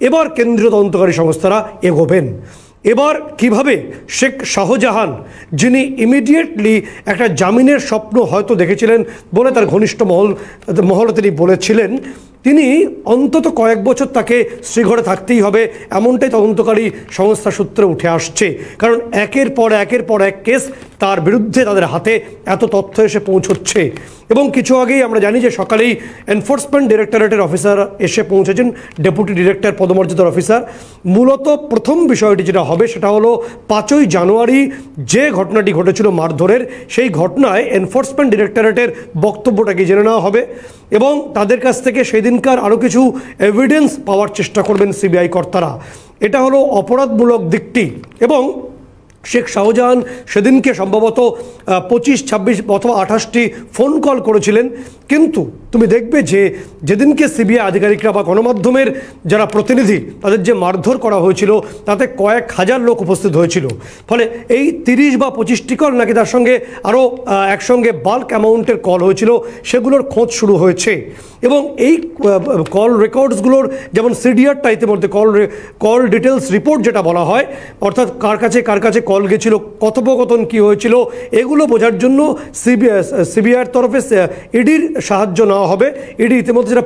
এবার কেন্দ্রীয় তদন্তকারী সংস্থারা এগোবেন। এবার কিভাবে শেখ শাহজাহান, যিনি ইমিডিয়েটলি একটা জামিনের স্বপ্ন হয়তো দেখেছিলেন বলে তার ঘনিষ্ঠ মহল তিনি বলেছিলেন, তিনি অন্তত কয়েক বছর তাকে শ্রীঘরে থাকতেই হবে, এমনটাই তদন্তকারী সংস্থা সূত্রে উঠে আসছে। কারণ একের পর এক কেস তার বিরুদ্ধে তাদের হাতে এত তথ্য এসে পৌঁছচ্ছে। এবং কিছু আগেই আমরা জানি যে সকালেই এনফোর্সমেন্ট ডিরেক্টরেটের অফিসার এসে পৌঁছেছেন, ডেপুটি ডিরেক্টর পদমর্যাদার অফিসার। মূলত প্রথম বিষয়টি যেটা হবে সেটা হলো 5ই জানুয়ারি যে ঘটনাটি ঘটেছিল মারধরের, সেই ঘটনায় এনফোর্সমেন্ট ডিরেক্টরেটের বক্তব্যটাকে জেনে নেওয়া হবে এবং তাদের কাছ থেকে সেদিনকার আরও কিছু এভিডেন্স পাওয়ার চেষ্টা করবেন সিবিআই কর্তারা। এটা হলো অপরাধমূলক দিকটি। এবং শেখ শাহজাহান সেদিনকে সম্ভবত 25, 26 অথবা 28টি ফোন কল করেছিলেন। কিন্তু তুমি দেখবে যে যেদিনকে সিবিআই আধিকারিকরা বা গণমাধ্যমের যারা প্রতিনিধি তাদের যে মারধর করা হয়েছিল তাতে কয়েক হাজার লোক উপস্থিত হয়েছিল। ফলে এই 30 বা 25টি কল নাকি তার সঙ্গে আরও একসঙ্গে বাল্ক অ্যামাউন্টের কল হয়েছিল, সেগুলোর খোঁজ শুরু হয়েছে। এবং এই কল রেকর্ডসগুলোর যেমন সিডিআরটা ইতিমধ্যে কল ডিটেলস রিপোর্ট যেটা বলা হয়, অর্থাৎ কার কাছে কল গেছিল, কথোপকথন কী হয়েছিল, এগুলো বোঝার জন্য সিবিআইয়ের তরফে ইডির সাহায্য নেওয়া হবে। ইডি ইতিমধ্যে যেটা